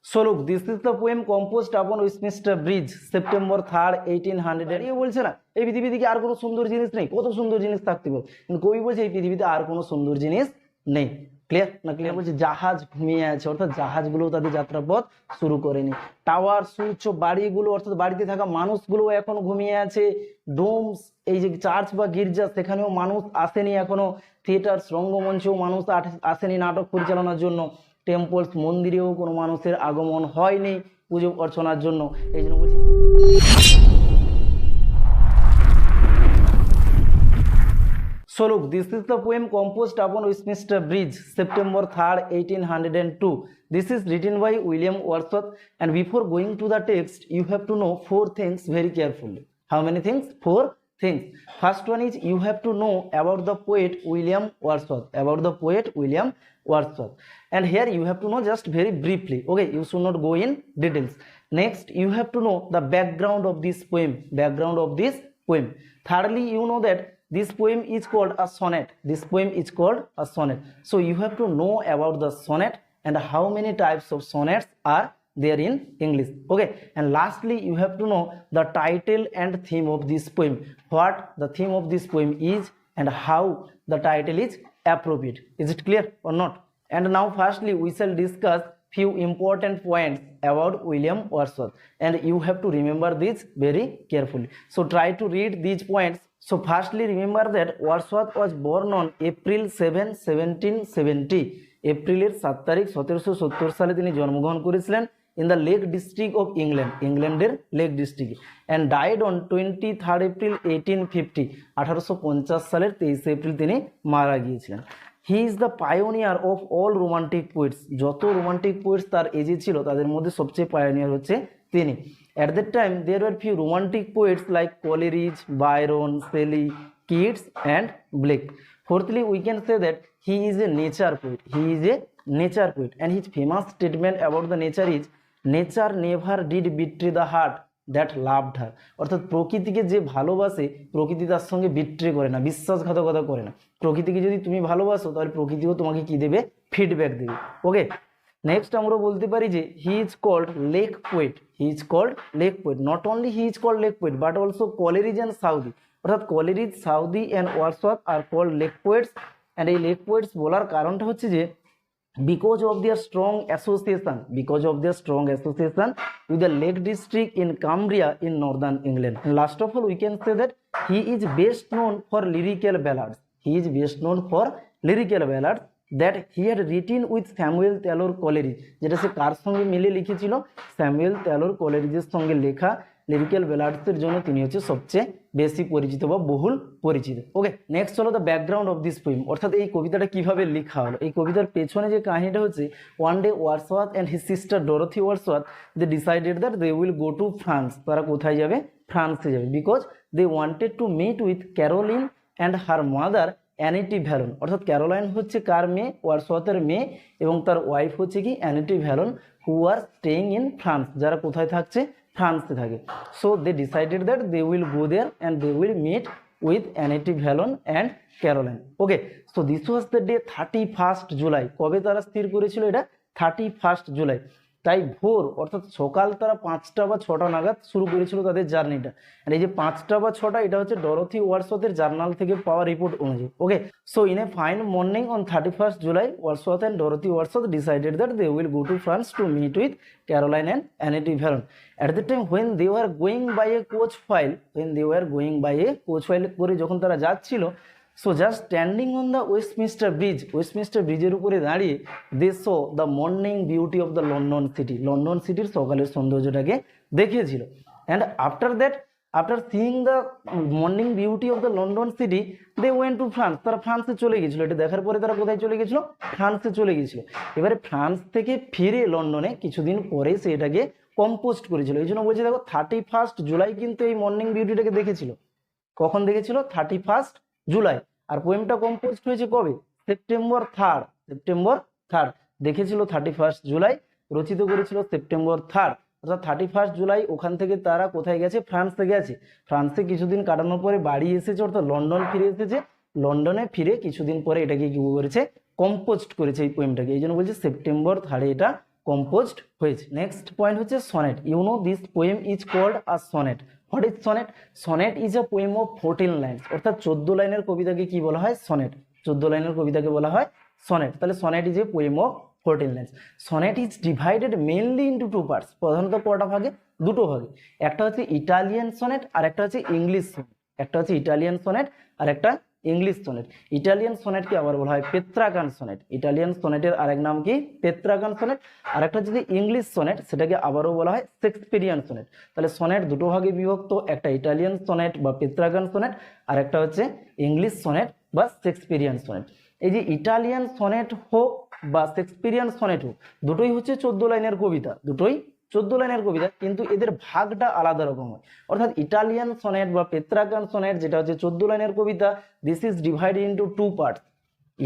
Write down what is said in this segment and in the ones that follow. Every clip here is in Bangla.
So look, this is the poem composed upon Westminster Bridge, September 3rd, 1800 এর বলছে না এই পৃথিবীতে কি আর কোনো সুন্দর জিনিস নেই, কত সুন্দর জিনিস থাকতে পারে, কিন্তু কবি বলছে এই পৃথিবীতে আর কোনো সুন্দর জিনিস নেই। ক্লিয়ার না ক্লিয়ার? বলছে জাহাজ ঘুমিয়ে আছে, অর্থাৎ জাহাজগুলো তাদের যাত্রাপথ শুরু করেনি। টাওয়ার, সূর্য, বাড়িগুলো অর্থাৎ বাড়িতে থাকা মানুষগুলো এখনো ঘুমিয়ে আছে। ডোমস, এই যে চার্চ বা গির্জা, সেখানেও মানুষ আসেনি এখনো। থিয়েটার, রঙ্গমঞ্চেও মানুষ আসেনি নাটক পরিচালনার জন্য। টেম্পলস, মন্দিরেও কোনো মানুষের আগমন হয়নি পুজো অর্চনার জন্য। এই জন্য বলছি So look, this is the poem composed upon Westminster Bridge, September 3rd, 1802. This is written by William Wordsworth, and before going to the text, you have to know 4 things very carefully. How many things? 4 things. First one is you have to know about the poet William Wordsworth. About the poet William Wordsworth. And here you have to know just very briefly. Okay, you should not go in details. Next, you have to know the background of this poem. Background of this poem. Thirdly, you know that this poem is called a sonnet. This poem is called a sonnet. So you have to know about the sonnet and how many types of sonnets are there in English. Okay, and lastly you have to know the title and theme of this poem. What the theme of this poem is and how the title is appropriate. Is it clear or not? And now firstly we shall discuss few important points about William Wordsworth, and you have to remember this very carefully. So try to read these points. So firstly remember that Wordsworth was born on April 7, 1770. এপ্রিলের 7 তারিখ 1770 সালে তিনি জন্মগ্রহণ করেছিলেন in the Lake District of England, ইংল্যান্ডের লেক ডিস্ট্রিক্টে, and died on 23rd April 1850. 1850 সালের 23 এপ্রিল তিনি মারা গিয়েছিলেন। He is the pioneer of all romantic poets. যত রোমান্টিক পোয়েটস তার এজে ছিল তাদের মধ্যে সবচেয়ে পায়োনিয়ার হচ্ছে তিনি। At that time there were few romantic poets like Coleridge, Byron, Shelley, Keats and Blake. Fourthly, we can say that he is a nature poet. He is a nature poet, and his famous statement about the nature is, nature never did betray the heart that loved her. অর্থাৎ প্রকৃতিকে যে ভালোবাসে প্রকৃতি তার সঙ্গে বিট্রে করে না, বিশ্বাসঘাতকতা করে না। প্রকৃতিকে যদি তুমি ভালোবাসো তাহলে প্রকৃতিও তোমাকে কি দেবে? ফিডব্যাক দেবে। ওকে, নেক্সট আমরা বলতে পারি যে he is called lake poet. He is called lake poet. Not only he is called lake poet but also Coleridge and Southey, অর্থাৎ Coleridge, Southey and Wordsworth are called lake poets. And এই লেক পোয়েটস বলার কারণটা হচ্ছে যে because of their strong association with the Lake District in Cumbria in northern England. And last of all we can say that he is best known for lyrical ballads. He is best known for lyrical ballads that he had written with Samuel Taylor Coleridge, যেটা সে কার সঙ্গে মিলে লিখেছিল? স্যামুয়েল টেলর কলেরিজের সঙ্গে লেখা লিরিক্যাল ব্যালাডসের জন্য তিনি হচ্ছে সবচেয়ে বেশি পরিচিত বা বহুল পরিচিত। ওকে, নেক্সট হলো the background of this poem, অর্থাৎ এই কবিতাটা কিভাবে লেখা হলো। এই কবিতার পেছনে যে কাহিনীটা হচ্ছে, one day Wordsworth and his sister Dorothy Wordsworth they decided that they will go to France. তারা কোথায় যাবে? ফ্রান্সে যাবে। Because they wanted to meet with Caroline and her mother Annette Vallon. অর্থাৎ ক্যারোলাইন হচ্ছে কার মেয়ে? ওয়ার্ডসওয়ার্থের মেয়ে, এবং তার ওয়াইফ হচ্ছে কি? Annette Vallon, who are staying in France, যারা কোথায় থাকছে? ফ্রান্সে থাকে। So they decided that they will go there and they will meet with Annette Vallon and Caroline. Okay, so this was the day 31 July. কবে তারা স্থির করেছিল এটা? 31 জুলাই। তাই ভোর অর্থাৎ সকাল তারা 5টা বা 6টা নাগাদ শুরু করেছিল তাদের জার্নিটা। আর এই যে 5টা বা 6টা এটা হচ্ছে ডরোথি ওয়ার্ডসওয়ার্থের জার্নাল থেকে পাওয়া রিপোর্ট অনুযায়ী। Okay, so in a fine morning on 31 July, Wordsworth and Dorothy Wordsworth decided that they will go to France to meet with Caroline and Annie Vallon. At the time when they were going by a coach file, করে যখন তারা যাচ্ছিল, so just standing on the Westminster Bridge, Westminster ব্রিজের উপরে দাঁড়িয়ে they saw the morning beauty of the London city, London সিটির সকালের সৌন্দর্যটাকে দেখেছিল। and after seeing the morning beauty of the London city, they went to France. তারা ফ্রান্সে চলে গেছিল। এটা দেখার পরে তারা কোথায় চলে গেছিল? ফ্রান্সে চলে গেছিল। এবারে ফ্রান্স থেকে ফিরে লন্ডনে কিছুদিন পরে সেটাকে কম্পোস্ট করেছিল। এই জন্য বলছি দেখো 31 জুলাই কিন্তু এই মর্নিং বিউটিটাকে দেখেছিল। কখন দেখেছিল? 31 জুলাই। আর পোয়েমটা কম্পোস্ট হয়েছে কবে? September 3rd। দেখেছিল 31 জুলাই, রচিত করেছিল সেপ্টেম্বর 3rd। অর্থাৎ 31 জুলাই ওখান থেকে তারা কোথায় গেছে? ফ্রান্সে গেছে। ফ্রান্সে কিছুদিন কাটানোর পরে বাড়ি এসেছে, অর্থাৎ লন্ডন ফিরে এসেছে। লন্ডনে ফিরে কিছুদিন পরে এটাকে কি করেছে? কম্পোস্ট করেছে এই পোয়েমটাকে। এই জন্য বলছে সেপ্টেম্বর 3rd এটা কম্পোজড হয়েছে। নেক্সট পয়েন্ট হচ্ছে sonnet. You know this poem is called a sonnet. What is sonnet? Sonnet is a poem of 14 lines, অর্থাৎ 14 লাইনের কবিতাকে কি বলা হয়? সনেট। 14 লাইনের কবিতাকে বলা হয় সনেট। তাহলে sonnet is a poem of 14 lines. Sonnet is divided mainly into two parts. প্রধানত কটা ভাগে? দুটো ভাগে। একটা হচ্ছে ইটালিয়ান সনেট আর একটা হচ্ছে ইংলিশ সনেট। একটা হচ্ছে ইটালিয়ান সনেট আর একটা ইংলিশ সনেট। ইটালিয়ান সনেটকে আবার বলা হয় পেত্রাগান সনেট। ইটালিয়ান সনেটের আরেক নাম কি? পেত্রাগান সনেট। আর একটা যদি ইংলিশ সনেট, সেটাকে আবারও বলা হয় শেক্সপিয়ারিয়ান সনেট। তাহলে সনেট দুটো ভাগে বিভক্ত, একটা ইটালিয়ান সনেট বা পেত্রাগান সনেট, আর একটা হচ্ছে ইংলিশ সনেট বা শেক্সপিয়ারিয়ান সনেট। এই যে ইটালিয়ান সনেট হোক বা শেক্সপিয়ারিয়ান সনেট হোক, দুটোই হচ্ছে 14 লাইনের কবিতা, দুটোই 14 লাইনের কবিতা, কিন্তু এদের ভাগটা আলাদা রকম হয়। অর্থাৎ ইটালিয়ান সনেট বা পেত্রাগান সনেট যেটা হচ্ছে 14 লাইনের কবিতা, this is divided into two parts.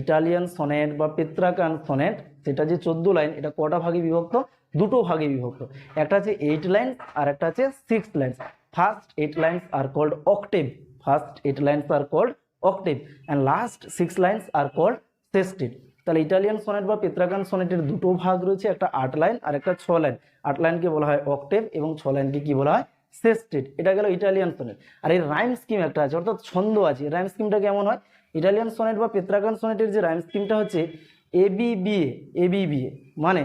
Italian sonnet বা পেত্রাগান সনেট সেটা যে 14 লাইন, এটা কটা ভাগে বিভক্ত? দুটো ভাগে বিভক্ত। একটা হচ্ছে 8 লাইন আর একটা হচ্ছে 6 line. First 8 lines are called octave. First 8 lines are called octave and last 6 lines are called sestet. তাহলে ইটালিয়ান সনেট বা পেত্রাগান সনেটের দুটো ভাগ রয়েছে, একটা 8 লাইন আর একটা 6 লাইন। 8 লাইনকে বলা হয় অক্টেভ এবং 6 লাইনকে কি বলা হয়? সেস্টেড। এটা গেল ইটালিয়ান সনেট। আর এই রাইম স্কিম একটা আছে, অর্থাৎ ছন্দ আছে। রাইম স্কিমটা কেমন হয়? ইটালিয়ান সনেট বা পেত্রাগান সনেটের যে রাইম স্কিমটা হচ্ছে এবিবিএ। এবিবিএ মানে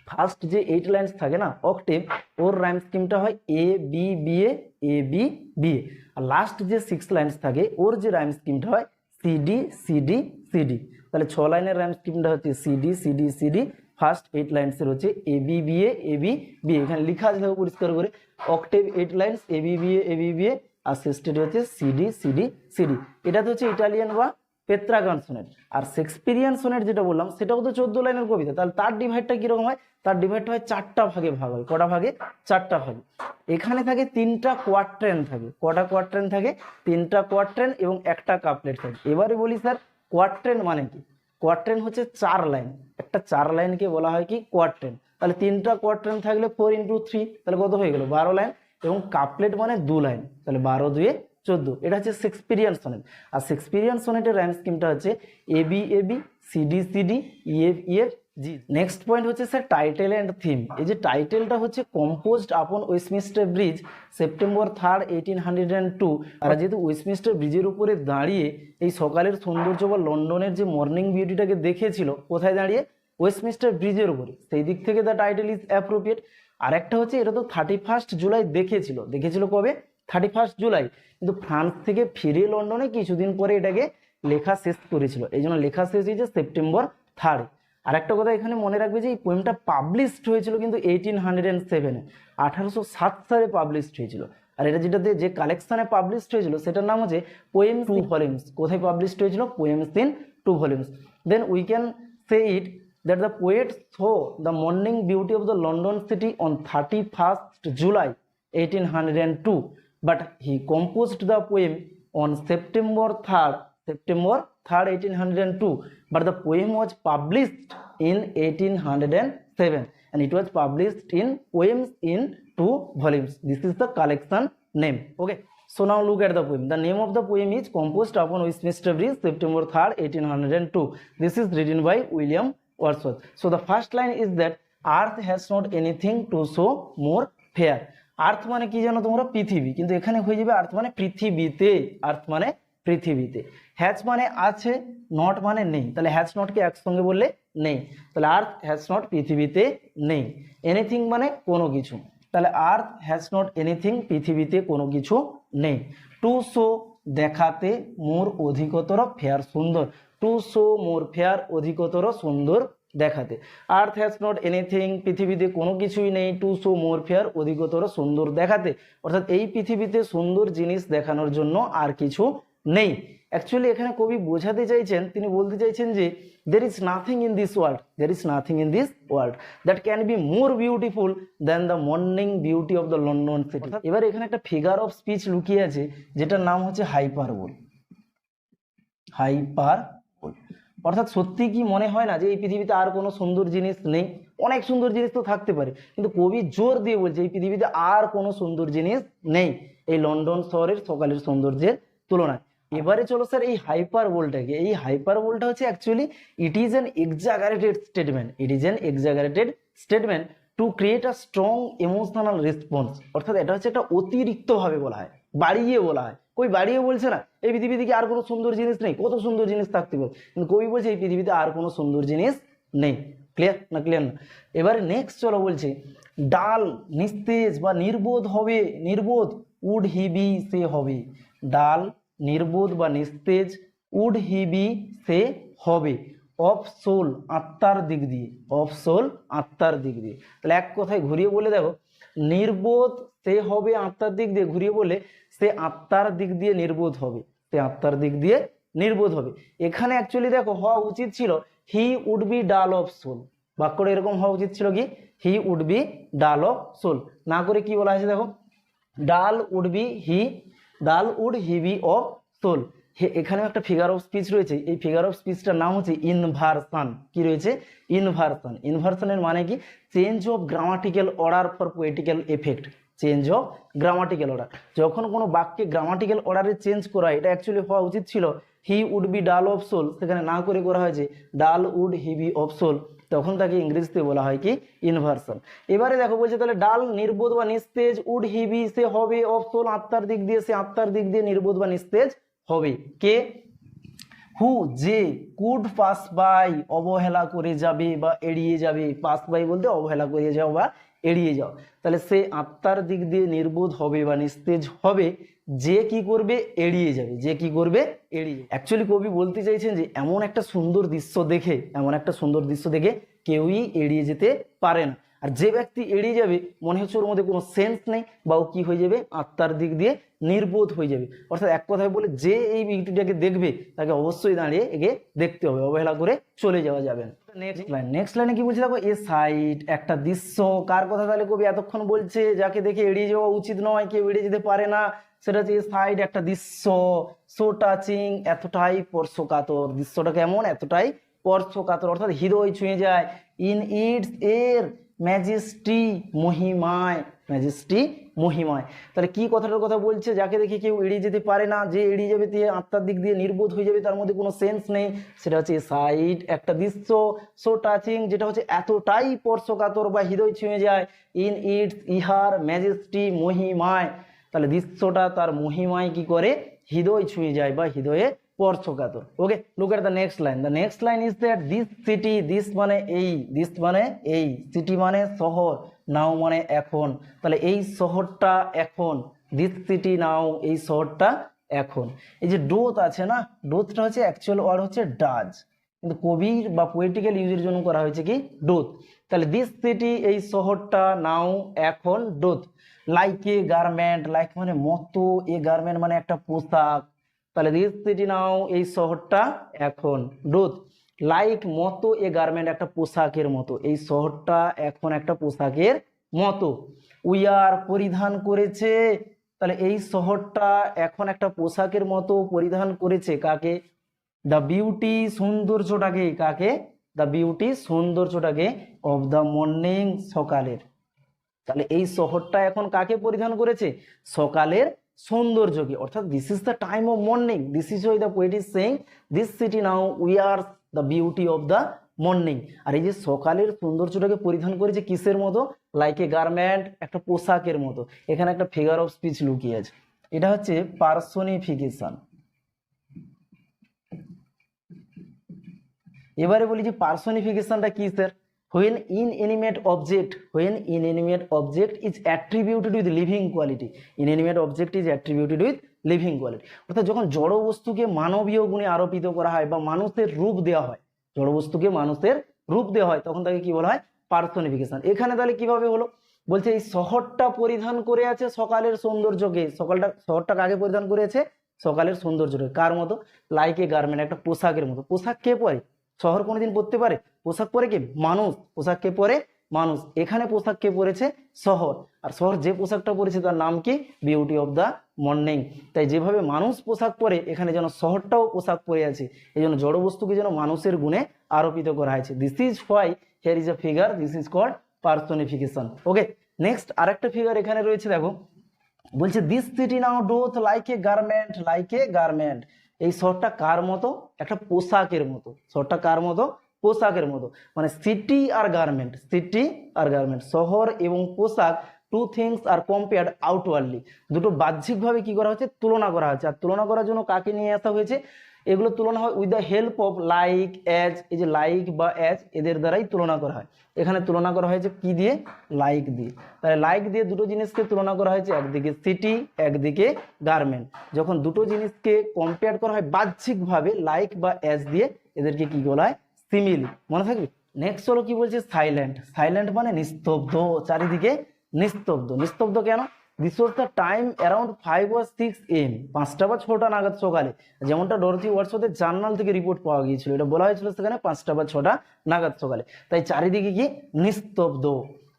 ফার্স্ট যে 8 লাইন্স থাকে না অক্টেভ, ওর রাইম স্কিমটা হয় এবিবিএ এবিবিএ। আর লাস্ট যে 6 লাইন্স থাকে ওর যে রাইম স্কিমটা হয় সিডি সিডি সিডি। তাহলে 6 লাইনের রাইম স্কিমটা হচ্ছে সিডি সিডি সিডি। ফার্স্ট 8 লাইন্সের হচ্ছে এবিবিএ এবিবিএ। এখানে লেখা আছে দেখো পরিষ্কার করে, অক্টেভ 8 লাইন্স এবিবিএ এবিবিএ, আর শেষটি হচ্ছে সিডি সিডি সিডি। এটা তো হচ্ছে ইটালিয়ান বা পেত্রাগান সনেট। আর শেক্সপিয়ারিয়ান সনেট যেটা বললাম সেটাও তো 14 লাইনের কবিতা। তাহলে তার ডিভাইডটা কিরকম হয়? তার ডিভাইডটা হয় 4টা ভাগে ভাগ হয়। কটা ভাগে? 4টা ভাগে। এখানে থাকে 3টা কোয়াট্রেন থাকে। কটা কোয়াট্রেন থাকে? 3টা কোয়াট্রেন এবং একটা কাপলেট থাকে। এবারে বলি স্যার কোয়াট্রেন মানে কি? কোয়াট্রেন হচ্ছে 4 লাইন। একটা 4 লাইনকে বলা হয় কি? কোয়াট্রেন। তাহলে 3টা কোয়াট্রেন থাকলে 4 × 3, তাহলে কত হয়ে গেল? 12 লাইন। এবং কাপলেট মানে 2 লাইন, তাহলে 12 2 14। এটা হচ্ছে শেক্সপিয়ারিয়ান সনেট। আর শেক্সপিয়ারিয়ান সনেটের রাইম স্কিমটা হচ্ছে AB AB CD CD EF EF G. Next point হচ্ছে স্যার টাইটেল অ্যান্ড থিম। এই যে টাইটেলটা হচ্ছে কম্পোজড আপন ওয়েস্টমিনস্টার ব্রিজ সেপ্টেম্বর 3, 1802। আর যেহেতু ওয়েস্টমিনস্টার ব্রিজের উপরে দাঁড়িয়ে এই সকালের সৌন্দর্য বা লন্ডনের যে মর্নিং বিউটিটাকে দেখেছিল, কোথায় দাঁড়িয়ে? ওয়েস্টমিনস্টার ব্রিজের উপরে, সেই দিক থেকে দ্য টাইটেল ইজ অ্যাপ্রোপ্রিয়েট। আর একটা হচ্ছে এটা তো 31 জুলাই দেখেছিল। দেখেছিল কবে? 31 জুলাই। কিন্তু ফ্রান্স থেকে ফিরে লন্ডনে কিছুদিন পরে এটাকে লেখা শেষ করেছিল, এই জন্য লেখা শেষ হয়েছে সেপ্টেম্বর 3। আর একটা কথা এখানে মনে রাখবে যে এই পোয়েমটা পাবলিশড হয়েছিল কিন্তু 1807-এ, 1807 সালে পাবলিশড হয়েছিল। আর এটা যেটাতে যে কালেকশনে পাবলিশড হয়েছিল সেটার নাম হচ্ছে পোয়েম 2 ভলিউমস। কোথায় পাবলিশড হয়েছিল? Poems in 2 volumes. Then we can say it that the poet saw the morning beauty of the London city on 31st July 1802, but he composed the poem on September 3rd, 1802. But the poem was published in 1807 and it was published in Poems in 2 volumes. This is the collection name. Okay. So now look at the poem. The name of the poem is Composed upon Westminster Bridge, September 3rd, 1802. This is written by William Wordsworth. So the first line is that earth has not anything to show more fair. আর্থ মানে কি জানো তোমরা? পৃথিবী। কিন্তু এখানে হয়ে যাবে আর্থ মানে পৃথিবীতে। আর্থ মানে পৃথিবীতে। হ্যাজ মানে আছে, নট মানে নেই। তাহলে হ্যাজ নটকে একসঙ্গে বললে নেই। তাহলে আর্থ হ্যাজ নট পৃথিবীতে নেই। এনিথিং মানে কোনো কিছু। তাহলে আর্থ হ্যাজ নট এনিথিং পৃথিবীতে কোনো কিছু নেই। টু শো দেখাতে, মোর অধিকতর ফেয়ার সুন্দর। টু শো মোর ফেয়ার অধিকতর সুন্দর দেখাতে। আর্থ হ্যাজ নট এনিথিং পৃথিবীতে কোনো কিছুই নেই, টু শো মোর ফেয়ার অধিকতর সুন্দর দেখাতে। অর্থাৎ এই পৃথিবীতে সুন্দর জিনিস দেখানোর জন্য আর কিছু নেই। অ্যাকচুয়ালি এখানে কবি বোঝাতে চাইছেন, তিনি বলতে চাইছেন যে there is nothing in this world, there is nothing in this world that can be more beautiful than the morning beauty of the London city. এবার এখানে একটা ফিগার অফ স্পিচ লুকিয়ে আছে যেটার নাম হচ্ছে হাইপারবোল। হাইপারবোল অর্থাৎ সত্যি কি মনে হয় না যে এই পৃথিবীতে আর কোনো সুন্দর জিনিস নেই? অনেক সুন্দর জিনিস তো থাকতে পারে, কিন্তু কবি জোর দিয়ে বলছে এই পৃথিবীতে আর কোনো সুন্দর জিনিস নেই এই লন্ডন শহরের সকালের সৌন্দর্যের তুলনায়। এবারে চলো স্যার এই হাইপারবোলটাকে, এই হাইপারবোলটা হচ্ছে actually it is an exaggerated statement. It is an exaggerated statement to create a strong emotional response, অর্থাৎ এটা হচ্ছে একটা অতিরিক্তভাবে বলা হয়, বাড়িয়ে বলা হয়। কই বাড়িয়ে বলছে না এই পৃথিবীতে কি আর কোনো সুন্দর জিনিস নেই, কত সুন্দর জিনিস থাকতে পারে, কিন্তু কবি বলছে এই পৃথিবীতে আর কোনো সুন্দর জিনিস নেই। ক্লিয়ার না? ক্লিয়ার না? এবারে নেক্সট চলো বলছে ডাল নিস্তেজ বা নির্বোধ হবে, নির্বোধ উড হি বি সে হবে, ডাল নির্বোধ বা নিস্তেজ উড হি বি সে হবে, অফ সোল আত্মার দিক দিয়ে, অফ সোল আত্মার দিক দিয়ে। তাহলে এক কথায় ঘুরিয়ে বলে দেখো, নির্বোধ সে হবে আত্মার দিক দিয়ে, ঘুরিয়ে বলে সে আত্মার দিক দিয়ে নির্বোধ হবে, সে আত্মার দিক দিয়ে নির্বোধ হবে। এখানে অ্যাকচুয়ালি দেখো হওয়া উচিত ছিল he would be dull of soul, বাক্যটা এরকম হওয়া উচিত ছিল কি হি would be dull of soul, না করে কি বলা হয়েছে দেখো ডাল would be he, dull would he be of soul. এখানে একটা ফিগার অফ স্পিচ রয়েছে, এই ফিগার অফ স্পিচটার নাম হচ্ছে ইনভার্সন। কি রয়েছে? ইনভার্সন। ইনভার্সনের মানে কি? Change of grammatical order for poetical effect, change of grammatical order. যখন কোনো বাক্যে গ্রামাটিক্যাল অর্ডারে চেঞ্জ করা হয়, এটা অ্যাকচুয়ালি হওয়া উচিত ছিল he would be dull of soul, সেখানে না করে করা হয়েছে dull would he be of soul, তখন তাকে ইংরেজিতে বলা হয় কি ইনভার্সন। এবারে দেখো বলছে তাহলে ডাল নির্বোধ বা নিস্তেজ, উড হি বি সে হবে, অফ সোল আত্মার দিক দিয়ে, সে আত্মার দিক দিয়ে নির্বোধ বা নিস্তেজ হবে। কে? হু যে, কুড পাস বাই অবহেলা করে যাবে বা এড়িয়ে যাবে, পাস বাই বলতে অবহেলা করে যাও বা এড়িয়ে যাও, তাহলে সে আত্মার দিক দিয়ে নির্বোধ হবে বা নিস্তেজ হবে, যে কি করবে এড়িয়ে যাবে, যে কি করবে এড়িয়ে। অ্যাকচুয়ালি কবি বলতে চাইছেন যে এমন একটা সুন্দর দৃশ্য দেখে, এমন একটা সুন্দর দৃশ্য দেখে কেউই এড়িয়ে যেতে পারে না, আর যে ব্যক্তি এড়িয়ে যাবে মনে হচ্ছে ওর মধ্যে কোনো সেন্স নেই বা ও কি হয়ে যাবে আত্মার দিক দিয়ে নির্বোধ হয়ে যাবে। অর্থাৎ এক কথায় বলে যে এই ভিডিওটাকে দেখবে তাকে অবশ্যই দাঁড়িয়ে এগে দেখতে হবে, অবহেলা করে চলে যাওয়া যাবে না। নেক্সট লাইন, নেক্সট লাইনে কি বলছে দেখো, এ সাইড একটা দৃশ্য, কার কথা তাহলে কবি এতক্ষণ বলছে যাকে দেখে এড়িয়ে যাওয়া উচিত নয়, কেউ এড়িয়ে যেতে পারে না, সেটা হচ্ছে এ সাইড একটা দৃশ্য, সো টাচিং এতটাই স্পর্শকাতর, দৃশ্যটা কেমন এতটাই স্পর্শকাতর, অর্থাৎ হৃদয় ছুঁয়ে যায়, ইন ইটস এর ম্যাজেস্টি মহিমায়, ম্যাজেস্টি মহিমায়। তাহলে কি কথাটার কথা বলছে, যাকে দেখে কেউ এড়িয়ে যেতে পারে না, যে এড়িয়ে যাবে তে আত্মার দিক দিয়ে নির্বোধ হয়ে যাবে, তার মধ্যে কোনো সেন্স নেই, সেটা হচ্ছে সাইড একটা দৃশ্য, সো টাচিং যেটা হচ্ছে এতটাই স্পর্শকাতর বা হৃদয় ছুঁয়ে যায়, ইন ইটস ইহার ম্যাজেস্টি মহিমায়, তাহলে দৃশ্যটা তার মহিমায় কি করে হৃদয় ছুঁয়ে যায় বা হৃদয়ে স্পর্শকাতর। Okay, look at the next line, the next line is that this city, this মানে এই, দিস মানে এই, সিটি মানে শহর, নাও মানে এখন, তাহলে এই শহরটা এখন, দিস সিটি নাও এই শহরটা এখন। এই যে ডোথ আছে না, ডোথটা হচ্ছে অ্যাকচুয়াল ওয়ার্ড হচ্ছে ডাজ, কিন্তু কবির বা পোয়েটিক্যাল ইউজের জন্য করা হয়েছে কি ডোথ। তাহলে দিস সিটি এই শহরটা, নাও এখন, ডোথ। লাইক এ গার্মেন্ট, লাইক মানে মতো, এ গার্মেন্ট মানে একটা পোশাক, তাহলে দিস সিটি নাও এই শহরটা এখন, ডোথ লাইক মতো, এ গার্মেন্ট একটা পোশাকের মতো, এই শহরটা এখন একটা পোশাকের মতো। উই আর পরিধান করেছে, তাহলে এই শহরটা এখন একটা পোশাকের মতো পরিধান করেছে, কাকে? দ্য বিউটি সৌন্দর্যটাকে, কাকে? দ্য বিউটি সৌন্দর্যটাকে, অফ দ্য মর্নিং সকালের, তাহলে এই শহরটা এখন কাকে পরিধান করেছে? সকালের সৌন্দর্যকে, অর্থাৎ this is the time of morning, this is why the poet is saying this city now wears the beauty of the morning. আর এই যে সকালের সৌন্দর্যটাকে পরিধান করেছে কিসের মতো? লাইক এ গার্মেন্ট, একটা পোশাকের মতো। এখানে একটা ফিগার অফ স্পিচ লুকিয়ে আছে, এটা হচ্ছে পার্সোনিফিকেশন। এবারে বলি যে পার্সোনিফিকেশনটা কি sir? when inanimate object is attributed with living quality, inanimate object is attributed with living quality, অর্থাৎ যখন জড় বস্তুকে মানবীয় গুণে আরোপিত করা হয় বা মানুষের রূপ দেওয়া হয়, জড় বস্তুকে মানুষের রূপ দেওয়া হয়, তখন তাকে কি বলা হয়? পার্সোনিফিকেশন। এখানে তাহলে কিভাবে হলো? বলছে এই শহরটা পরিধান করে আছে সকালের সৌন্দর্যকে, শহরটা কাকে পরিধান করেছে? সকালের সৌন্দর্যকে, কার মতো? লাইক এ গার্মেন্ট, একটা পোশাকের মতো। পোশাক কে পরে? শহর কোনোদিন পরতে পারে? পোশাক পরে কে? মানুষ। পোশাক কে পরে? মানুষ। এখানে পোশাক কে পরেছে? শহর। আর শহর যে পোশাকটা পরেছে তার নাম কি? Beauty of the morning. তাই যেভাবে মানুষ পোশাক পরে, এখানে যেন শহরটাও পোশাক পরে আছে, এই জন্য জড় বস্তুকে যেন মানুষের গুণে আরোপিত করা হয়েছে। This is why here is a figure, this is called personification. Okay, next আরেকটা ফিগার এখানে রয়েছে, দেখো বলছে this city now doth like a garment, like a garment, এই শহরটা কার মতো? একটা পোশাকের মতো। শহরটা কার মতো? পোশাকের মতো, মানে সিটি আর গার্মেন্ট, সিটি আর গার্মেন্ট, শহর এবং পোশাক, two things are compared outwardly, দুটো বাহ্যিকভাবে কি করা হচ্ছে, তুলনা করা হচ্ছে। আর তুলনা করার জন্য কাকে নিয়ে আসা হয়েছে, এগুলো তুলনা হয় with the help of like, as, এই যে লাইক বা অ্যাজ এদের দ্বারাই তুলনা করা হয়। এখানে তুলনা করা হয়েছে কি দিয়ে, লাইক দিয়ে। তাহলে লাইক দিয়ে দুটো জিনিসকে তুলনা করা হয়েছে, একদিকে সিটি একদিকে গার্মেন্ট। যখন দুটো জিনিসকে কম্পেয়ার করা হয় বাহ্যিকভাবে লাইক বা অ্যাজ দিয়ে, এদেরকে কি বলা হয়, সিমিলি, মনে থাকবে। নেক্সট হলো কি বলছে, সাইলেন্ট। সাইলেন্ট মানে নিস্তব্ধ, চারিদিকে নিস্তব্ধ। নিস্তব্ধ কেন, this was the time around 5 or 6 AM, 5টা বা 6টা নাগাদ সকালে, যেমনটা ডরথি ওয়াটসওয়ার্থের জার্নাল থেকে রিপোর্ট পাওয়া গিয়েছিল, এটা বলা হয়েছিল সেখানে 5টা বা 6টা নাগাদ সকালে। তাই চারিদিকে কি, নিস্তব্ধ।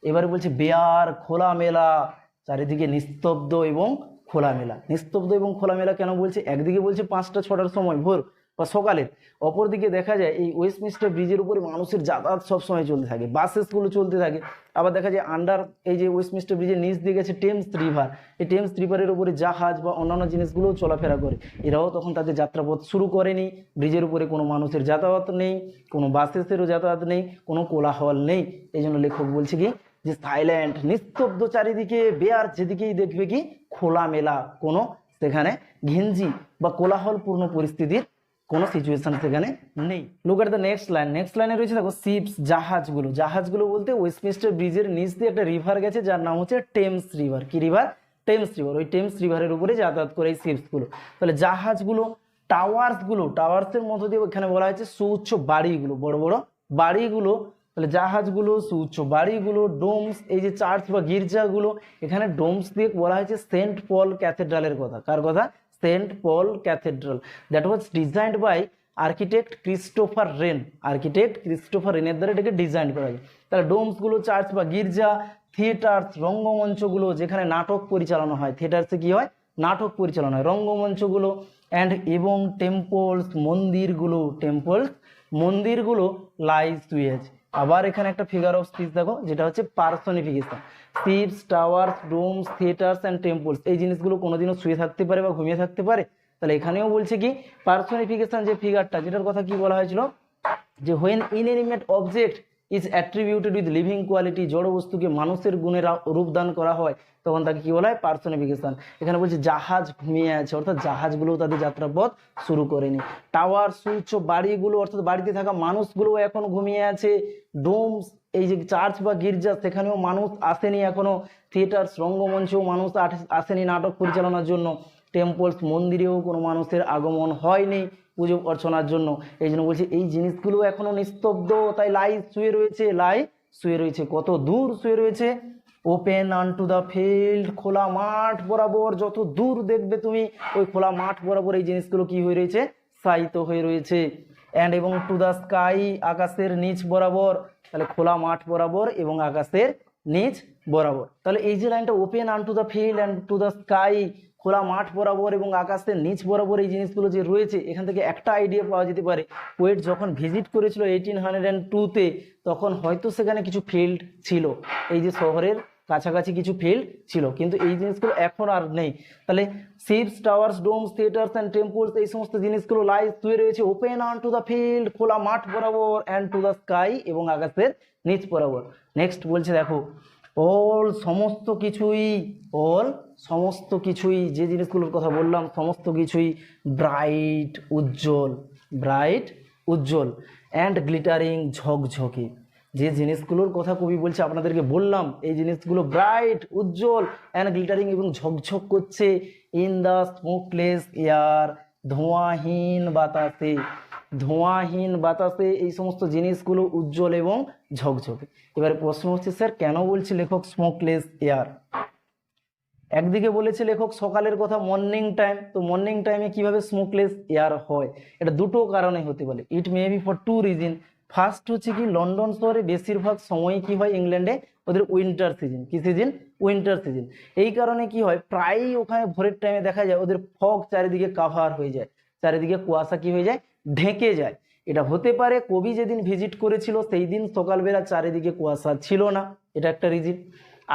এবারে বলছে বেয়ার, খোলামেলা, চারিদিকে নিস্তব্ধ এবং খোলামেলা। নিস্তব্ধ এবং খোলামেলা কেন বলছে, একদিকে বলছে 5টা 6টার সময় ভোর বা সকালের, অপরদিকে দেখা যায় এই ওয়েস্টমিনিস্টার ব্রিজের উপরে মানুষের যাতায়াত সবসময় চলতে থাকে, বাসেসগুলো চলতে থাকে। আবার দেখা যায় আন্ডার, এই যে ওয়েস্টমিনিস্টার ব্রিজের নিচ দিয়ে গেছে টেমস রিভার, এই টেমস রিভারের উপরে জাহাজ বা অন্যান্য জিনিসগুলোও চলাফেরা করে। এরাও তখন তাদের যাত্রাপথ শুরু করেনি, ব্রিজের উপরে কোনো মানুষের যাতায়াত নেই, কোনো বাসেসেরও যাতায়াত নেই, কোনো কোলাহল নেই। এই জন্য লেখক বলছে কি, যে সাইলেন্ট, নিস্তব্ধ চারিদিকে, বেয়ার, যেদিকেই দেখবে কি খোলামেলা, কোনো সেখানে ঘিঞ্জি বা কোলাহলপূর্ণ পরিস্থিতির কোনো সিচুয়েশন সেখানে নেই। Look at the next line. Next লাইনে রয়েছে দেখো শিপস, জাহাজগুলো। জাহাজগুলো বলতে ওয়েস্টমিনিস্টার ব্রিজের নিচ দিয়ে একটা রিভার গেছে যার নাম হচ্ছে টেমস রিভার। কি রিভার, টেমস রিভার। ওই টেমস রিভারের উপরে যাতায়াত করে এই শিপসগুলো। তাহলে জাহাজগুলো, টাওয়ার্সগুলো, টাওয়ার্সের মধ্য দিয়ে এখানে বলা হয়েছে সুউচ্চ বাড়িগুলো, বড় বড় বাড়িগুলো। তাহলে জাহাজগুলো, সুউচ্চ বাড়িগুলো, ডোমস, এই যে চার্চ বা গির্জাগুলো, এখানে ডোমস দিয়ে বলা হয়েছে সেন্ট পল ক্যাথেড্রালের কথা। কার কথা, saint Paul cathedral, that was designed by architect Christopher Wren. Architect Christopher রেনের দ্বারা এটাকে ডিজাইন করা হয়। তাহলে ডোমসগুলো, চার্চ বা গির্জা, থিয়েটার্স, রঙ্গমঞ্চগুলো, যেখানে নাটক পরিচালনা হয়, থিয়েটার্সে কি হয়, নাটক পরিচালনা হয়, রঙ্গমঞ্চগুলো, অ্যান্ড এবং টেম্পলস, মন্দিরগুলো, টেম্পলস, মন্দিরগুলো, লাইজ উইজ। আবার এখানে একটা ফিগার অফ স্পিচ দেখো, যেটা হচ্ছে personification. Ships, towers, domes, theatres and temples, এই জিনিসগুলো কোনোদিনও শুয়ে থাকতে পারে বা ঘুমিয়ে থাকতে পারে। তাহলে এখানেও বলছে কি, পার্সনিফিকেশন, যে ফিগারটা, যেটার কথা কি বলা হয়েছিল, যে when inanimate object is attributed with living quality, জড় বস্তুকে মানুষের গুণে রূপদান করা হয়, তখন তাকে কি বলা হয়, পার্সনিফিকেশন। এখানে বলছে জাহাজ ঘুমিয়ে আছে, অর্থাৎ জাহাজগুলোও তাদের যাত্রাপথ শুরু করেনি। টাওয়ার, সুউচ্চ বাড়িগুলো, অর্থাৎ বাড়িতে থাকা মানুষগুলো এখন ঘুমিয়ে আছে। ডোমস, এই যে চার্চ বা গির্জা, সেখানেও মানুষ আসেনি এখনো। থিয়েটার্স, রঙ্গমঞ্চেও মানুষ আসেনি নাটক পরিচালনার জন্য। টেম্পলস, মন্দিরেও কোনো মানুষের আগমন হয়নি পুজো অর্চনার জন্য। এই জন্য বলছে এই জিনিসগুলো এখনো নিস্তব্ধ। তাই লাই শুয়ে রয়েছে, লাই শুয়ে রয়েছে, কত দূর শুয়ে রয়েছে, ওপেন আনটু দ্য ফিল্ড, খোলা মাঠ বরাবর, যত দূর দেখবে তুমি ওই খোলা মাঠ বরাবর এই জিনিসগুলো কি হয়ে রয়েছে, শায়িত হয়ে রয়েছে। অ্যান্ড এবং টু দ্য স্কাই, আকাশের নিচ বরাবর। তাহলে খোলা মাঠ বরাবর এবং আকাশের নিচ বরাবর। তাহলে এই যে লাইনটা, open আনটু the field and to the sky, খোলা মাঠ বরাবর এবং আকাশের নিচ বরাবর, এই জিনিসগুলো যে রয়েছে, এখান থেকে একটা আইডিয়া পাওয়া যেতে পারে, পোয়েট যখন ভিজিট করেছিল 1802-তে, তখন হয়তো সেখানে কিছু ফিল্ড ছিল, এই যে শহরের কাছাকাছি কিছু ফিল্ড ছিল, কিন্তু এই জিনিসগুলো এখন আর নেই। তাহলে ships, towers, domes, theatres and temples, এই সমস্ত জিনিসগুলো লাই শুয়ে রয়েছে open on to the field, খোলা মাঠ বরাবর, অ্যান্ড টু দ্য স্কাই, এবং আকাশের নিচ বরাবর। নেক্সট বলছে দেখো, অল, সমস্ত কিছুই, অল, সমস্ত কিছুই, যে জিনিসগুলোর কথা বললাম সমস্ত কিছুই, ব্রাইট, উজ্জ্বল, ব্রাইট, উজ্জ্বল, অ্যান্ড গ্লিটারিং, ঝকঝকে। যে জিনিসগুলোর কথা কবি বলছে আপনাদেরকে বললাম, এই জিনিসগুলো ব্রাইট, উজ্জ্বল, অ্যান্ড গ্লিটারিং, এবং ঝকঝক করছে, ইন দ্য স্মোকলেস এয়ার, ধোঁয়াহীন বাতাসে, ধোঁয়াহীন বাতাসে এই সমস্ত জিনিসগুলো উজ্জ্বল এবং ঝকঝকে। এবারে প্রশ্ন হচ্ছে, স্যার কেন বলছে লেখক স্মোকলেস এয়ার? একদিকে বলেছে লেখক সকালের কথা, মর্নিং টাইম, তো মর্নিং টাইমে কিভাবে স্মোকলেস এয়ার হয়? এটা দুটো কারণে হতে পারে, it may be for two reason. First হচ্ছে কি, লন্ডন শহরে বেশিরভাগ সময় কি হয়, ইংল্যান্ডে ওদের উইন্টার সিজন, কি সিজন, উইন্টার সিজন। এই কারণে কি হয়, প্রায়ই ওখানে ভোরের টাইমে দেখা যায় ওদের ফগ চারিদিকে কাভার হয়ে যায়, চারিদিকে কুয়াশা কি হয়ে যায়, ঢেকে যায়। এটা হতে পারে কবি যেদিন ভিজিট করেছিল সেই দিন সকালবেলা চারিদিকে কুয়াশা ছিল না, এটা একটা রিজন।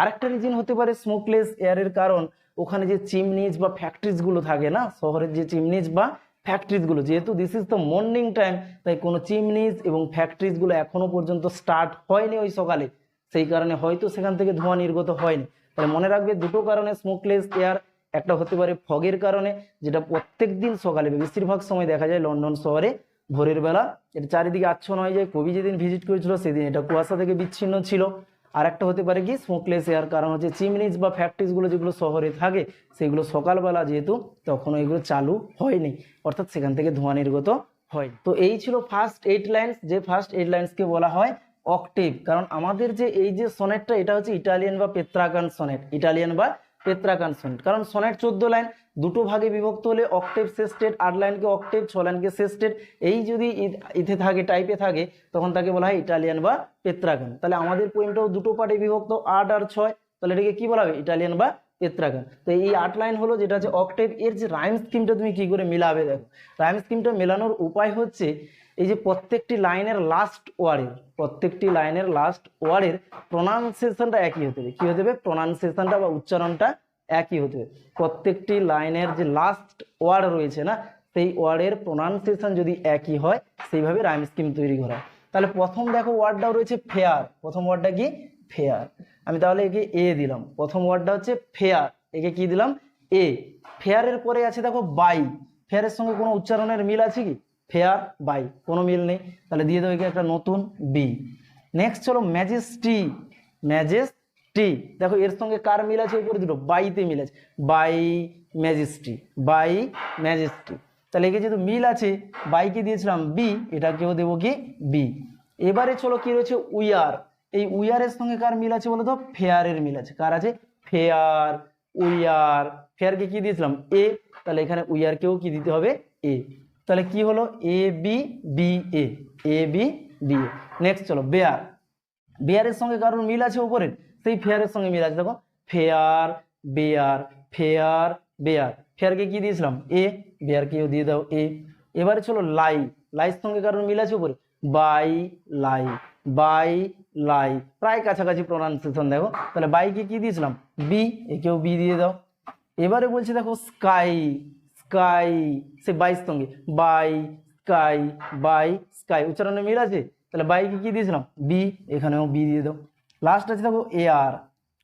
আরেকটা রিজন হতে পারে স্মোকলেস এয়ারের কারণ, ওখানে যে চিমনিজ বা ফ্যাক্টরিজগুলো থাকে না, শহরের যে চিমনিজ বা ফ্যাক্টরিজগুলো, যেহেতু this is the morning time, তাই কোনো চিমনিজ এবং ফ্যাক্টরিজগুলো এখনো পর্যন্ত স্টার্ট হয়নি ওই সকালে, সেই কারণে হয়তো সেখান থেকে ধোঁয়া নির্গত হয়নি। তাহলে মনে রাখবে দুটো কারণে স্মোকলেস এয়ার, একটা হতে পারে ফগের কারণে, যেটা প্রত্যেক দিন সকালে বেশিরভাগ সময় দেখা যায় লন্ডন শহরে ভোরের বেলা, এটা চারিদিকে আচ্ছন্ন হয়ে যায়। কবি যেদিন ভিজিট করেছিল সেদিন এটা কুয়াশা থেকে বিচ্ছিন্ন ছিল। আর একটা হতে পারে কি স্মোকলেস এয়ার, কারণ হচ্ছে চিমনিজ বা ফ্যাক্টরিজগুলো যেগুলো শহরে থাকে সেগুলো সকালবেলা যেহেতু তখনও এগুলো চালু হয়নি, অর্থাৎ সেখান থেকে ধোঁয়া নির্গত হয়। তো এই ছিল ফার্স্ট 8 লাইন্স, যে ফার্স্ট 8 লাইন্সকে বলা হয় অক্টেভ। কারণ আমাদের যে এই যে সনেটটা এটা হচ্ছে ইটালিয়ান বা পেত্রাকান সনেট, ইটালিয়ান বা পেত্রাকান সনেট। কারণ সনেট 14 লাইন, দুটো ভাগে বিভক্ত হলে অক্টেভ সেস্টেড, 8 লাইনকে অক্টেভ, 6 লাইনকে সেস্টেড। এই যদি ইথে থাকে, টাইপে থাকে, তখন তাকে বলা হয় ইটালিয়ান বা পেত্রাকান। তাহলে আমাদের পোয়েমটাও দুটো পার্টে বিভক্ত, 8 আর 6, তাহলে এটাকে কি বলা হবে ইটালিয়ান বা পেত্রাকান। তো এই 8 লাইন হলো যেটা হচ্ছে অক্টেভ। এর যে রাইম স্কিমটা তুমি কি করে মিলাবে, দেখো রাইম স্কিমটা মেলানোর উপায় হচ্ছে এই যে প্রত্যেকটি লাইনের লাস্ট ওয়ার্ডের প্রোনাউন্সিয়েশনটা একই হতে হবে। কি হতে হবে? প্রোনাউন্সিয়েশনটা বা উচ্চারণটা একই হতে হবে। প্রত্যেকটি লাইনের যে লাস্ট ওয়ার্ড রয়েছে না, সেই ওয়ার্ডের প্রোনাউন্সিয়েশন যদি একই হয়, সেইভাবে রাইম স্কিম তৈরি করা। তাহলে প্রথম দেখো ওয়ার্ডটাও রয়েছে ফেয়ার। প্রথম ওয়ার্ডটা কি? ফেয়ার। আমি তাহলে একে এ দিলাম। প্রথম ওয়ার্ডটা হচ্ছে ফেয়ার, একে কি দিলাম? এ। ফেয়ারের পরে আছে দেখো বাই। ফেয়ারের সঙ্গে কোনো উচ্চারণের মিল আছে কি? ফেয়ার বাই, কোনো মিল নেই, তাহলে দিয়ে দেবো একটা নতুন বি। নেক্সট চলো ম্যাজেস্টি। ম্যাজেস্টি, দেখো এর সঙ্গে কার মিল আছে? উপরে দুটো বাইতে মিল আছে, বাই ম্যাজেস্টি, বাই ম্যাজেস্টি। তাহলে একে যেহেতু মিল আছে, বাইকে দিয়েছিলাম বি, এটাকেও দেবো কি? বি। এবারে চলো কি রয়েছে? উইয়ার। এই উইয়ারের সঙ্গে কার মিল আছে বলো তো? ফেয়ারের মিল আছে। কার আছে? Fair, wear. ফেয়ারকে কি দিয়েছিলাম? এ, তাহলে এখানে উইয়ারকেও কি দিতে হবে? এ। তাহলে কি হলো? A B B A, A B B A. Next চলো বেয়ার। বেয়ারের সঙ্গে কারোর মিল আছে উপরের? সেই ফেয়ারের সঙ্গে মিল আছে, দেখো ফেয়ার বেয়ার, ফেয়ার বেয়ার। ফেয়ারকে কি দিয়েছিলাম? এ, বেয়ারকেও দিয়ে দাও এ। এবারে চলো লাই। লাইয়ের সঙ্গে কারোর মিল আছে উপরে? বাই লাই, বাই লাই, প্রায় কাছাকাছি প্রোনাউন্সিয়েশন। দেখো তাহলে বাইকে কি দিয়েছিলাম? বি, একেও বি দিয়ে দাও। এবারে বলছে দেখো স্কাই। স্কাই, সে বাইর সঙ্গে বাই স্কাই, বাই স্কাই, উচ্চারণে মিল আছে, তাহলে বাইকে কি দিয়েছিলাম? বি, এখানেও বি দিয়ে দাও। লাস্ট আছে দেখো এয়ার।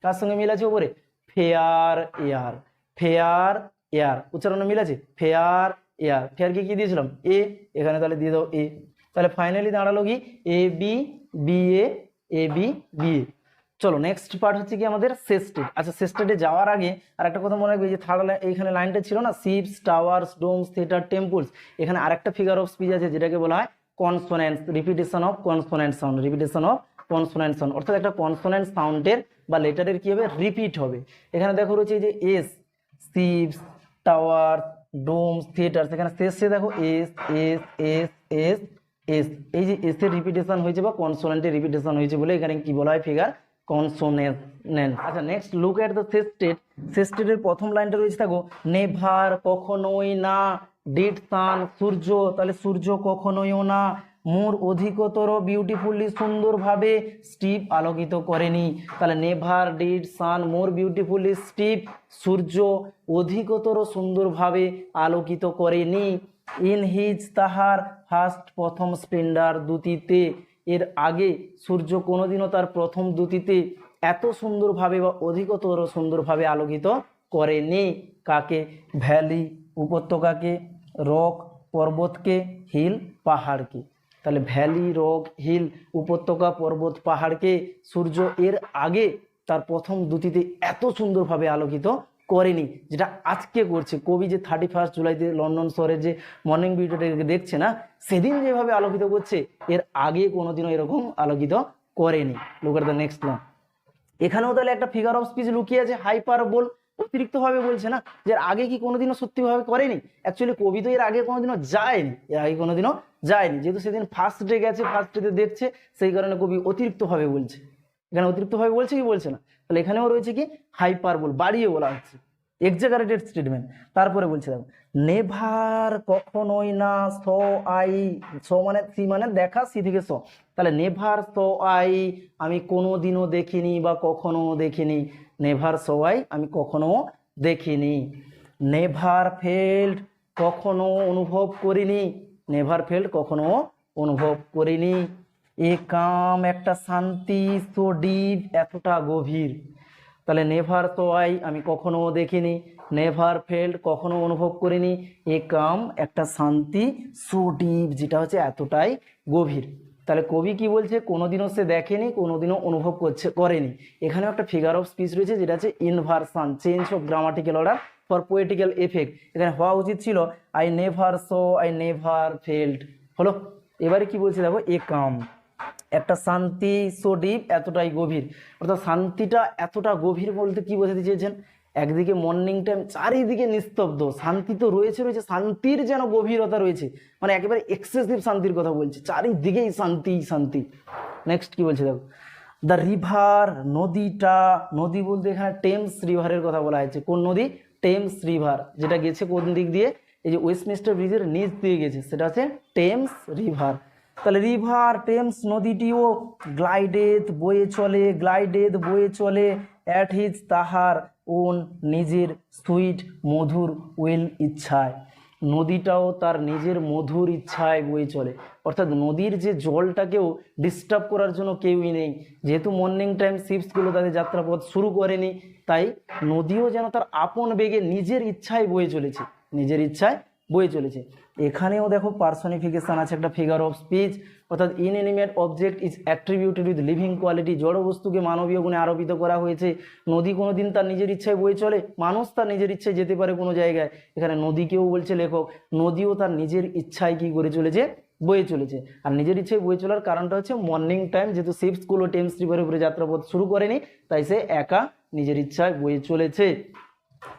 কার সঙ্গে মিল আছে উপরে? ফেয়ার এয়ার, ফেয়ার এয়ার, উচ্চারণে মিল আছে, ফেয়ার এয়ার। ফেয়ারকে কি দিয়েছিলাম? এ, এখানে তাহলে দিয়ে দাও এ। তাহলে ফাইনালি দাঁড়ালো কি? A B B A, A B B A. চলো নেক্সট পার্ট হচ্ছে কি আমাদের সেস্টেড। আচ্ছা সেস্টেডে যাওয়ার আগে আর একটা কথা মনে রাখবে, যে থার্ড এইখানে লাইনটা ছিল না, ships, towers, domes, theatre, temples. এখানে আরেকটা ফিগার অফ স্পিচ আছে যেটাকে বলা হয় consonants, repetition of consonant sound, repetition of consonant sound, অর্থাৎ একটা কনসোনেন্ট সাউন্ডের বা লেটারের কি হবে? রিপিট হবে। এখানে দেখো রয়েছে এই যে S, ships, tower, domes, theatre, সেখানে শেষে দেখো S S S S S, এই যে এস এর রিপিটেশন হয়েছে বা কনসোনেন্টের রিপিটেশন হয়েছে বলে এখানে কি বলা হয়? Figure consonant. আচ্ছা নেক্সট লুক এট দ্য সেস্টেড। সেস্টেডের প্রথম লাইনটা রয়েছে দেখো নেভার, কখনোই না, ডিড সান, সূর্য, তাহলে সূর্য কখনোইও না, মোর অধিকতর, বিউটিফুলি, সুন্দরভাবে, স্টিপ আলোকিত করেনি। তাহলে never, did sun, more beautifully, steep, সূর্য অধিকতর সুন্দরভাবে আলোকিত করেনি। ইন হিজ, তাহার, ফার্স্ট প্রথম, স্প্লেন্ডার দ্যুতিতে, এর আগে সূর্য কোনোদিনও তার প্রথম দ্যুতিতে এত সুন্দরভাবে বা অধিকতর সুন্দরভাবে আলোকিত করেনি। কাকে? ভ্যালি উপত্যকাকে, রক পর্বতকে, হিল পাহাড়কে। তাহলে ভ্যালি, রক, হিল, উপত্যকা, পর্বত, পাহাড়কে সূর্য এর আগে তার প্রথম দ্যুতিতে এত সুন্দরভাবে আলোকিত করেনি, যেটা আজকে করছে। কবি যে 31 জুলাইতে লন্ডন শহরের যে মর্নিং ভিউটাকে দেখছে না, সেদিন যেভাবে আলোকিত করছে এর আগে কোনোদিনও এরকম আলোকিত করেনি। Look at the next line. এখানেও তাহলে একটা ফিগার অফ স্পিচ লুকিয়ে আছে, হাইপারবোল, অতিরিক্তভাবে বলছে না, যে এর আগে কি কোনোদিনও সত্যিভাবে করেনি। অ্যাকচুয়ালি কবি তো এর আগে কোনোদিনও যায়নি, এর আগে কোনোদিনও যায়নি, যেহেতু সেদিন ফার্স্ট ডে গেছে, ফার্স্ট ডেতে দেখছে, সেই কারণে কবি অতিরিক্তভাবে বলছে। এখানে অতিরিক্তভাবে বলছে কি বলছে না? তাহলে এখানেও রয়েছে কি? হাইপারবোল, বাড়িয়ে বলা হচ্ছে, এক্সাগারেটেড স্টেটমেন্ট। তারপরে বলছে দেখো নেভার, কখনোই না, স আই, স মানে সি মানে দেখা, সি থেকে স, তাহলে নেভার স আই, আমি কোনোদিনও দেখিনি বা কখনো দেখিনি, নেভার স আই, আমি কখনো দেখিনি। নেভার ফেল্ড কখনো অনুভব করিনি, নেভার ফেল্ট কখনো অনুভব করিনি। এ কাম একটা শান্তি, সো ডিপ এতটা গভীর। তাহলে নেভার তো আমি কখনো দেখিনি, নেভার ফেল্ট কখনো অনুভব করিনি, এ কাম একটা শান্তি, সো ডিপ যেটা হচ্ছে এতটাই গভীর। তাহলে কবি কি বলছে, কোনোদিনও সে দেখেনি, কোনোদিনও অনুভব করেনি। এখানেও একটা ফিগার অফ স্পিচ রয়েছে যেটা হচ্ছে inversion, change of grammatical order for poetical effect. এখানে হওয়া উচিত ছিল I never saw, I never felt, হলো। এবারে কি বলছে দেখো, এ কাম একটা শান্তি, সো ডিপ এতটাই গভীর। অর্থাৎ শান্তিটা এতটা গভীর বলতে কি বোঝাতে চেয়েছেন, একদিকে মর্নিং টাইম চারিদিকে নিস্তব্ধ, শান্তি তো রয়েছে, শান্তির যেন গভীরতা রয়েছে, মানে একেবারে এক্সেসিভ শান্তির কথা বলছে, চারিদিকেই শান্তি শান্তি। নেক্সট কি বলছে দেখো, দ্য রিভার, নদীটা, নদী বলতে এখানে টেমস রিভারের কথা বলা হয়েছে। কোন নদী, টেমস রিভার, যেটা গেছে কোন দিক দিয়ে, এই যে ওয়েস্টমিনিস্টার ব্রিজের নিচ দিয়ে গেছে, সেটা হচ্ছে টেমস রিভার। তাহলে রিভার টেমস নদীটিও গ্লাইডেড বয়ে চলে, গ্লাইডেড বয়ে চলে অ্যাট হিজ তাহার ওন নিজের সুইট মধুর উইল ইচ্ছায়, নদীটাও তার নিজের মধুর ইচ্ছায় বয়ে চলে। অর্থাৎ নদীর যে জলটাকেও ডিস্টার্ব করার জন্য কেউই নেই, যেহেতু মর্নিং টাইম শিপসগুলো তাদের যাত্রাপথ শুরু করেনি, তাই নদীও যেন তার আপন বেগে নিজের ইচ্ছায় বয়ে চলেছে, নিজের ইচ্ছায় বয়ে চলেছে। এখানেও দেখো পার্সনিফিকেশন আছে, একটা ফিগার অফ স্পিচ, অর্থাৎ inanimate object is attributed with living quality, জড় বস্তুকে মানবীয় গুণে আরোপিত করা হয়েছে। নদী কোনোদিন তার নিজের ইচ্ছায় বয়ে চলে, মানুষ তার নিজের ইচ্ছায় যেতে পারে কোনো জায়গায়, এখানে নদীকেও বলছে লেখক, নদীও তার নিজের ইচ্ছায় কি করে চলেছে, বয়ে চলেছে। আর নিজের ইচ্ছায় বয়ে চলার কারণটা হচ্ছে মর্নিং টাইম, যেহেতু শিপসগুলো টেমস রিভারের উপরে যাত্রাপথ শুরু করেনি, তাই সে একা নিজের ইচ্ছায় বয়ে চলেছে।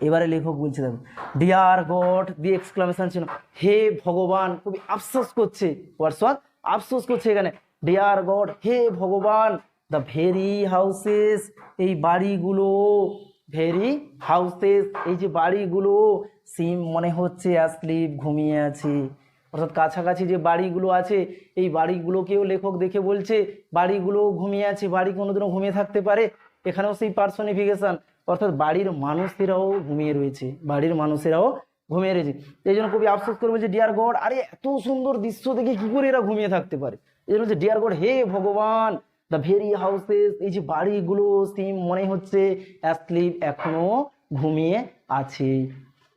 এবারে লেখক বলছে দেখো, ডিয়ার গড, দি এক্সক্লামেশন চিহ্ন, হে ভগবান, খুবই আফসোস করছে, হোয়াটস আফসোস করছে এখানে, ডিয়ার গড, হে ভগবান, দ্য ভেরি হাউসেস, এই বাড়িগুলো, ভেরি হাউসেস, এই যে বাড়িগুলো, সিম মনে হচ্ছে অ্যাসলিপ, ঘুমিয়ে আছে। অর্থাৎ কাছাকাছি যে বাড়িগুলো আছে, এই বাড়িগুলোকেও লেখক দেখে বলছে বাড়িগুলো ঘুমিয়ে আছে, বাড়ি কোনোদিনও ঘুমিয়ে থাকতে পারে, এখানেও সেই পার্সনিফিকেশন, অর্থাৎ বাড়ির মানুষেরাও ঘুমিয়ে রয়েছে, বাড়ির মানুষেরাও ঘুমিয়ে রয়েছে। এই জন্য কবি আফসোস করে বলছে, ডিয়ার গড, আরে এত সুন্দর দৃশ্য দেখে কি করে এরা ঘুমিয়ে থাকতে পারে। এই জন্য বলছে, ডিয়ার গড, হে ভগবান, দ্য ভেরি হাউসেস, এই যে বাড়িগুলো, সিম মনে হচ্ছে অ্যাসলিপ, এখনো ঘুমিয়ে আছে।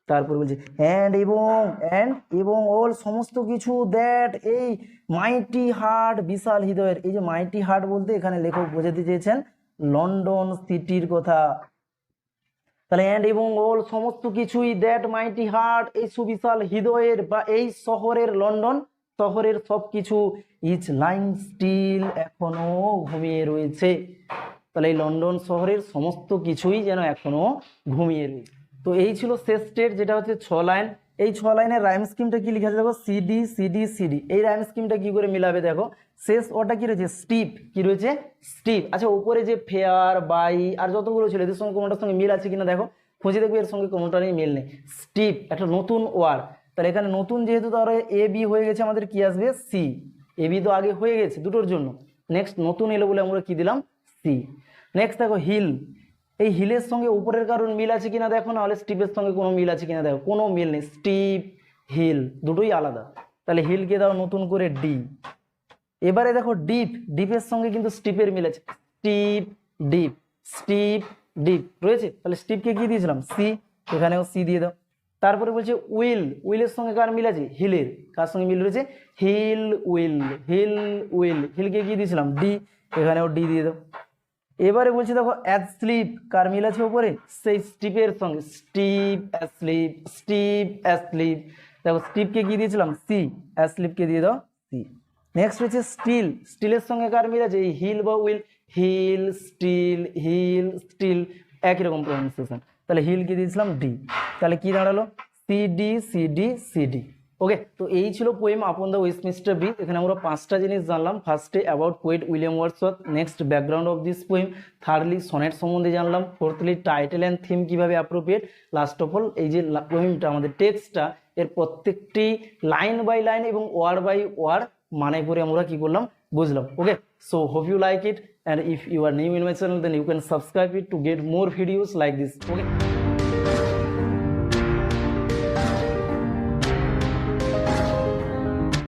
তারপর বলছে এবং অল, সমস্ত কিছু, দ্যাট, এই মাইটি হার্ট, বিশাল হৃদয়ের, এই যে মাইটি হার্ট বলতে এখানে লেখক বোঝাতে চেয়েছেন লন্ডন সিটির কথা। তাহলে এবং অল, সমস্ত কিছুই, দ্যাট মাইটি হার্ট, এই সুবিশাল হৃদয়ের বা এই শহরের, লন্ডন শহরের সব কিছু, ইজ লাইং স্টিল, এখনো ঘুমিয়ে রয়েছে। তাহলে এই লন্ডন শহরের সমস্ত কিছুই যেন এখনো ঘুমিয়ে রয়েছে। তো এই ছিল শেষ স্টেট, যেটা হচ্ছে 6 লাইন। এই 6 লাইনের রাইম স্কিমটা কি লিখা আছে দেখো, সিডি সিডি সিডি। এই রাইম স্কিমটা কি করে মিলাবে দেখো, শেষ ওটা কি রয়েছে, স্টিপ, কি রয়েছে, স্টিপ। আচ্ছা, উপরে যে ফেয়ার, বাই আর যতগুলো ছিল এদের সঙ্গে কোনোটার সঙ্গে মিল আছে কিনা দেখো, খুঁজে দেখবে এর সঙ্গে কোনোটারই মিল নেই। স্টিপ একটা নতুন ওয়ার্ড, তাহলে এখানে নতুন যেহেতু তাহলে এ বি হয়ে গেছে, আমাদের কি আসবে, সি। এ বি তো আগে হয়ে গেছে দুটোর জন্য, নেক্সট নতুন এলো বলে আমরা কি দিলাম, সি। নেক্সট দেখো হিল, এই হিলের সঙ্গে উপরের কারণ মিল আছে কিনা দেখো, না হলে স্টিপের সঙ্গে কোনো মিল আছে কিনা দেখো, কোনো মিল নেই, স্টিপ হিল দুটোই আলাদা। তাহলে হিলকে দাও নতুন করে ডি। এবারে দেখো ডিপ, ডিপের সঙ্গে কিন্তু স্টিপের মিল আছে, স্টিপ ডিপ, স্টিপ ডিপ রয়েছে, তাহলে স্টিপকে কি দিয়েছিলাম, সি, এখানেও সি দিয়ে দাও। তারপরে বলছে উইল, উইলের সঙ্গে কার মিল আছে, হিলের, কার সঙ্গে মিল রয়েছে, হিল উইল, হিল উইল, হিলকে কি দিয়েছিলাম, ডি, এখানেও ডি দিয়ে দাও। এবারে বলছি দেখো অ্যাসলিপ, কার মিল আছে উপরে, সেই স্টিপের সঙ্গে, স্টিপ অ্যাসলিপ, স্টিপ অ্যাসলিপ, দেখো স্টিপকে কি দিয়েছিলাম, সি, অ্যাসলিপকে দিয়ে দাও সি। নেক্সট হচ্ছে স্টিল, স্টিলের সঙ্গে কার মিল আছে, এই হিল বা উইল, হিল স্টিল, একই রকম প্রনাউন্সিয়েশন, তাহলে হিলকে দিয়েছিলাম ডি, তাহলে কি দাঁড়ালো, সিডি সিডি সিডি। ওকে, তো এই ছিল poem upon the Westminster bridge. এখানে আমরা 5টা জিনিস জানলাম। ফার্স্টে about poet William Wordsworth, next background of this poem, thirdly sonnet সম্বন্ধে জানলাম, ফোর্থলি টাইটেল অ্যান্ড থিম কিভাবে অ্যাপ্রোপ্রিয়েট, লাস্ট অফ অল এই যে পোয়েমটা আমাদের টেক্সটটা, এর প্রত্যেকটি লাইন বাই লাইন এবং ওয়ার্ড বাই ওয়ার্ড মানে করে আমরা কি করলাম, বুঝলাম। ওকে, so hope you like it, and if you are new in my channel then you can subscribe it to get more videos like this. Okay.